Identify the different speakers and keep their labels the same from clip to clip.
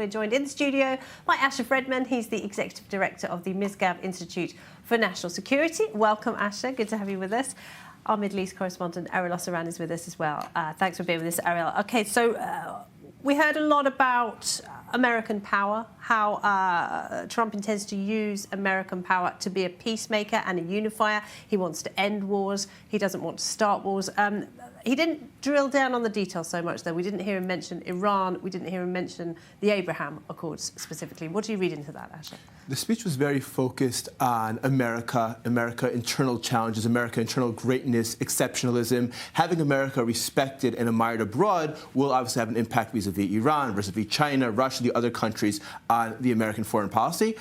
Speaker 1: We're joined in the studio by Asher Fredman. He's the Executive Director of the Misgab Institute for National Security. Welcome, Asher. Good to have you with us. Our Middle East correspondent, Ariel Ossaran, is with us as well. Thanks for being with us, Ariel. OK, so we heard a lot about American power, how Trump intends to use American power to be a peacemaker and a unifier. He wants to end wars. He doesn't want to start wars. He didn't drill down on the details so much, though. We didn't hear him mention Iran. We didn't hear him mention the Abraham Accords specifically. What do you read into that, Asher?
Speaker 2: The speech was very focused on America internal challenges, America internal greatness, exceptionalism. Having America respected and admired abroad will obviously have an impact vis-a-vis Iran, vis-a-vis China, Russia, the other countries on the American foreign policy.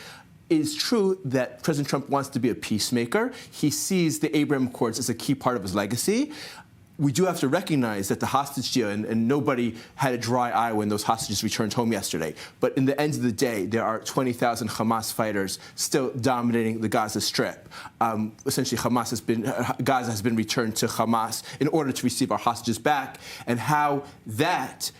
Speaker 2: It is true that President Trump wants to be a peacemaker. He sees the Abraham Accords as a key part of his legacy. We do have to recognize that the hostage deal, and nobody had a dry eye when those hostages returned home yesterday. But in the end of the day, there are 20,000 Hamas fighters still dominating the Gaza Strip. Essentially, Gaza has been returned to Hamas in order to receive our hostages back. And how that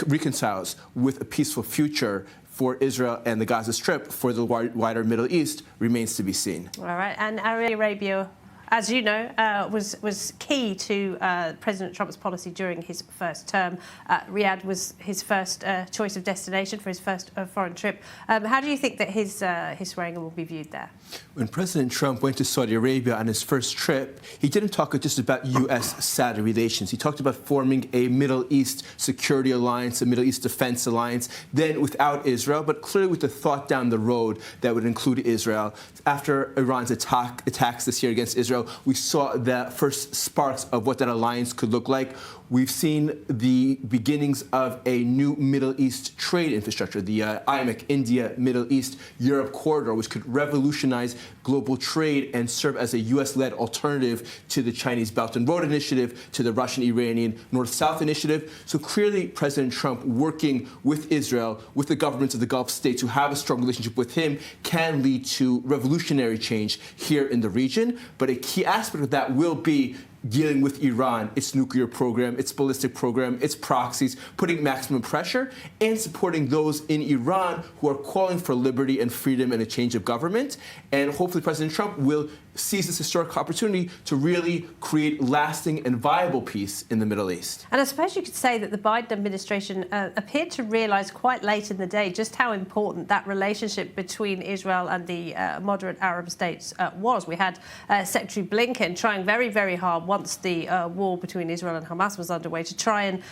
Speaker 2: reconciles with a peaceful future for Israel and the Gaza Strip for the wider Middle East remains to be seen.
Speaker 1: All right, and Arabia, as you know, was key to President Trump's policy during his first term. Riyadh was his first choice of destination for his first foreign trip. How do you think that his swearing will be viewed there?
Speaker 2: When President Trump went to Saudi Arabia on his first trip, he didn't talk just about U.S.-Saudi relations. He talked about forming a Middle East security alliance, a Middle East defense alliance, then without Israel, but clearly with the thought down the road that would include Israel. After Iran's attacks this year against Israel, we saw the first sparks of what that alliance could look like. We've seen the beginnings of a new Middle East trade infrastructure, the IMEC, India, Middle East, Europe corridor, which could revolutionize global trade and serve as a U.S.-led alternative to the Chinese Belt and Road Initiative, to the Russian-Iranian North-South Initiative. So clearly, President Trump working with Israel, with the governments of the Gulf states who have a strong relationship with him, can lead to revolutionary change here in the region. But a key aspect of that will be dealing with Iran, its nuclear program, its ballistic program, its proxies, putting maximum pressure, and supporting those in Iran who are calling for liberty and freedom and a change of government. And hopefully President Trump will seize this historic opportunity to really create lasting and viable peace in the Middle East.
Speaker 1: And I suppose you could say that the Biden administration appeared to realize quite late in the day just how important that relationship between Israel and the moderate Arab states was. We had Secretary Blinken trying very, very hard once the war between Israel and Hamas was underway to try and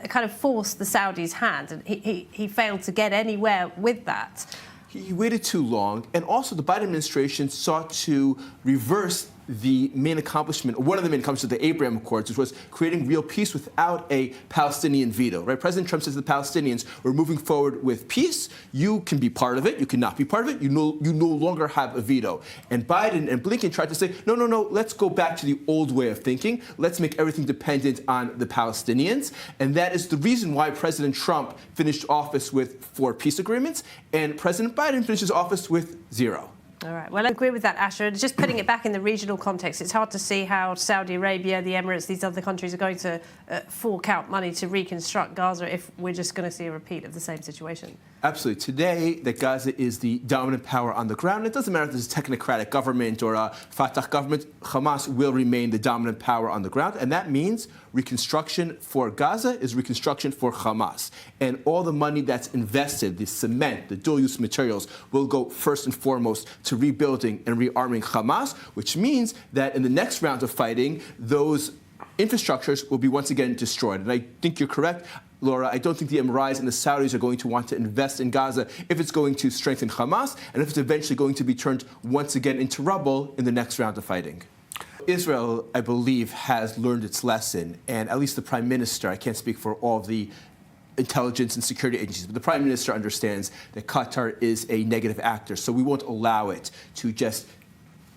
Speaker 1: kind of force the Saudis' hand. And he failed to get anywhere with that.
Speaker 2: He waited too long, and also the Biden administration sought to reverse the main accomplishment, or one of the main accomplishments of the Abraham Accords, which was creating real peace without a Palestinian veto. Right? President Trump says to the Palestinians, we're moving forward with peace. You can be part of it. You cannot be part of it. You no longer have a veto. And Biden and Blinken tried to say, no, let's go back to the old way of thinking. Let's make everything dependent on the Palestinians. And that is the reason why President Trump finished office with 4 peace agreements, and President Biden finishes office with 0.
Speaker 1: All right. Well, I agree with that, Asher. Just putting it back in the regional context, it's hard to see how Saudi Arabia, the Emirates, these other countries are going to fork out money to reconstruct Gaza if we're just going to see a repeat of the same situation.
Speaker 2: Absolutely. Today, that Gaza is the dominant power on the ground. It doesn't matter if there's a technocratic government or a Fatah government. Hamas will remain the dominant power on the ground. And that means reconstruction for Gaza is reconstruction for Hamas. And all the money that's invested, the cement, the dual-use materials, will go first and foremost to rebuilding and rearming Hamas, which means that in the next round of fighting, those infrastructures will be once again destroyed. And I think you're correct, Laura. I don't think the Emiratis and the Saudis are going to want to invest in Gaza if it's going to strengthen Hamas and if it's eventually going to be turned once again into rubble in the next round of fighting. Israel, I believe, has learned its lesson, and at least the Prime Minister, I can't speak for all of the intelligence and security agencies, but the Prime Minister understands that Qatar is a negative actor, so we won't allow it to just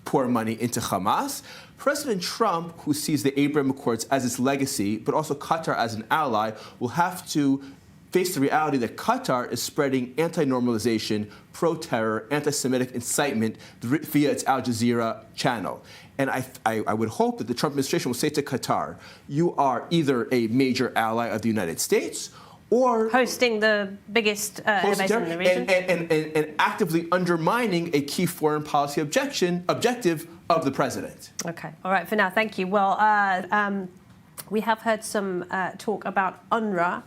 Speaker 2: pour money into Hamas. President Trump, who sees the Abraham Accords as its legacy, but also Qatar as an ally, will have to face the reality that Qatar is spreading anti-normalization, pro-terror, anti-Semitic incitement via its Al Jazeera channel. And I would hope that the Trump administration will say to Qatar, you are either a major ally of the United States, or
Speaker 1: hosting the biggest innovation in the region,
Speaker 2: and actively undermining a key foreign policy objective of the president.
Speaker 1: Okay, all right, for now, thank you. Well, we have heard some talk about UNRWA,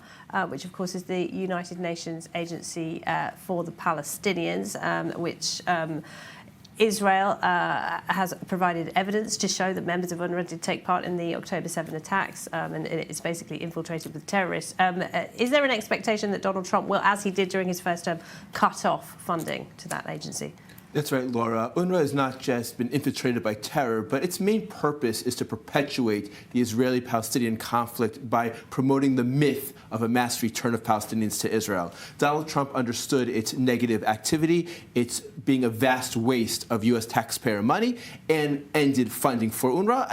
Speaker 1: which of course is the United Nations Agency for the Palestinians, which Israel has provided evidence to show that members of UNRWA did take part in the October 7 attacks, and it's basically infiltrated with terrorists. Is there an expectation that Donald Trump will, as he did during his first term, cut off funding to that agency?
Speaker 2: That's right, Laura. UNRWA has not just been infiltrated by terror, but its main purpose is to perpetuate the Israeli-Palestinian conflict by promoting the myth of a mass return of Palestinians to Israel. Donald Trump understood its negative activity, its being a vast waste of U.S. taxpayer money, and ended funding for UNRWA.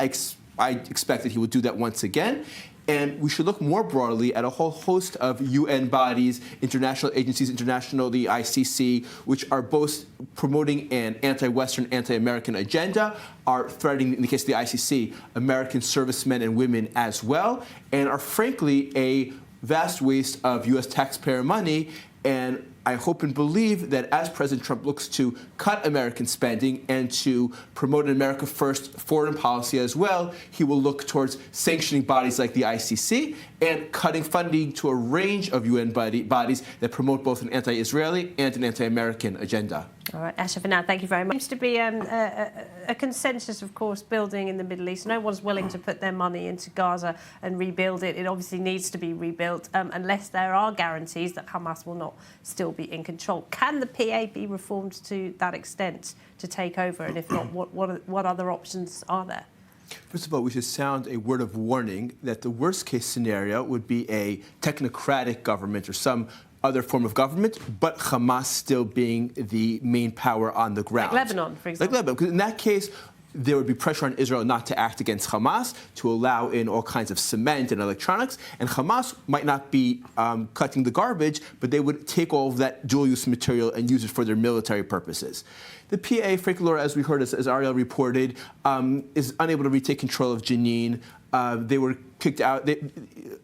Speaker 2: I expect that he will do that once again. And we should look more broadly at a whole host of UN bodies, international agencies, the ICC, which are both promoting an anti-Western, anti-American agenda, are threatening, in the case of the ICC, American servicemen and women as well, and are frankly a vast waste of U.S. taxpayer money. And I hope and believe that as President Trump looks to cut American spending and to promote an America First foreign policy as well, he will look towards sanctioning bodies like the ICC and cutting funding to a range of UN bodies that promote both an anti-Israeli and an anti-American agenda.
Speaker 1: All right, Asha, for now, thank you very much. There seems to be a consensus, of course, building in the Middle East. No one's willing to put their money into Gaza and rebuild it. It obviously needs to be rebuilt unless there are guarantees that Hamas will not still be in control. Can the PA be reformed to that extent to take over? And if not, what other options are there?
Speaker 2: First of all, we should sound a word of warning that the worst-case scenario would be a technocratic government or some other form of government, but Hamas still being the main power on the ground.
Speaker 1: Like Lebanon, for example.
Speaker 2: Like Lebanon, because in that case, there would be pressure on Israel not to act against Hamas, to allow in all kinds of cement and electronics, and Hamas might not be cutting the garbage, but they would take all of that dual-use material and use it for their military purposes. The PA, frankly, Laura, as we heard, as Ariel reported, is unable to retake control of Jenin. They were kicked out.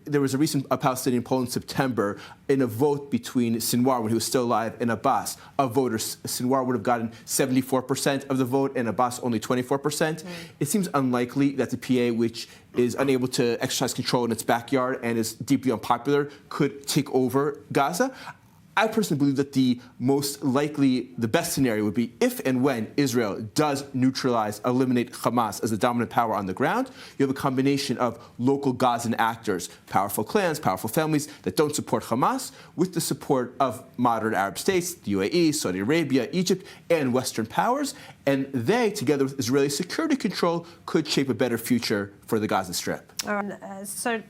Speaker 2: There was a recent Palestinian poll in September in a vote between Sinwar, when he was still alive, and Abbas. Of voters, Sinwar would have gotten 74% of the vote and Abbas only 24%. It seems unlikely that the PA, which is unable to exercise control in its backyard and is deeply unpopular, could take over Gaza. I personally believe that the best scenario would be if and when Israel does eliminate Hamas as the dominant power on the ground, you have a combination of local Gazan actors, powerful clans, powerful families that don't support Hamas, with the support of moderate Arab states, the UAE, Saudi Arabia, Egypt, and Western powers. And they, together with Israeli security control, could shape a better future for the Gaza Strip.
Speaker 1: So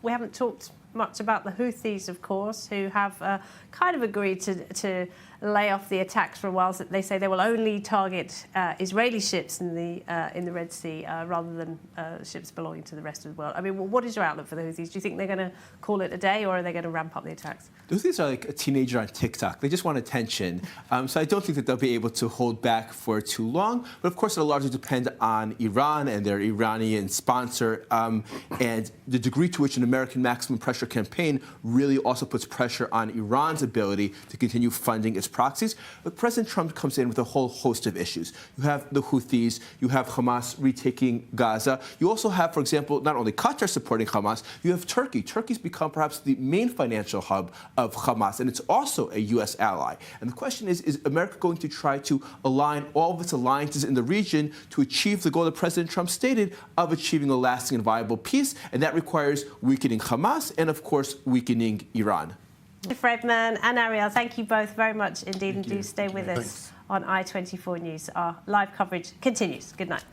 Speaker 1: we haven't talked much about the Houthis, of course, who have kind of agreed to lay off the attacks for a while. So they say they will only target Israeli ships in the Red Sea rather than ships belonging to the rest of the world. I mean, what is your outlook for the Houthis? Do you think they're going to call it a day, or are they going to ramp up the attacks?
Speaker 2: The Houthis are like a teenager on TikTok. They just want attention. So I don't think that they'll be able to hold back for too long. But of course, it'll largely depend on Iran and their Iranian sponsor, and the degree to which an American maximum pressure campaign really also puts pressure on Iran's ability to continue funding its proxies. But President Trump comes in with a whole host of issues. You have the Houthis, you have Hamas retaking Gaza. You also have, for example, not only Qatar supporting Hamas, you have Turkey. Turkey's become perhaps the main financial hub of Hamas, and it's also a U.S. ally. And the question is America going to try to align all of its alliances in the region to achieve the goal that President Trump stated of achieving a lasting and viable peace? And that requires weakening Hamas and, of course, weakening Iran.
Speaker 1: Fredman and Ariel, thank you both very much indeed, and do stay with us on I24 News. Our live coverage continues. Good night.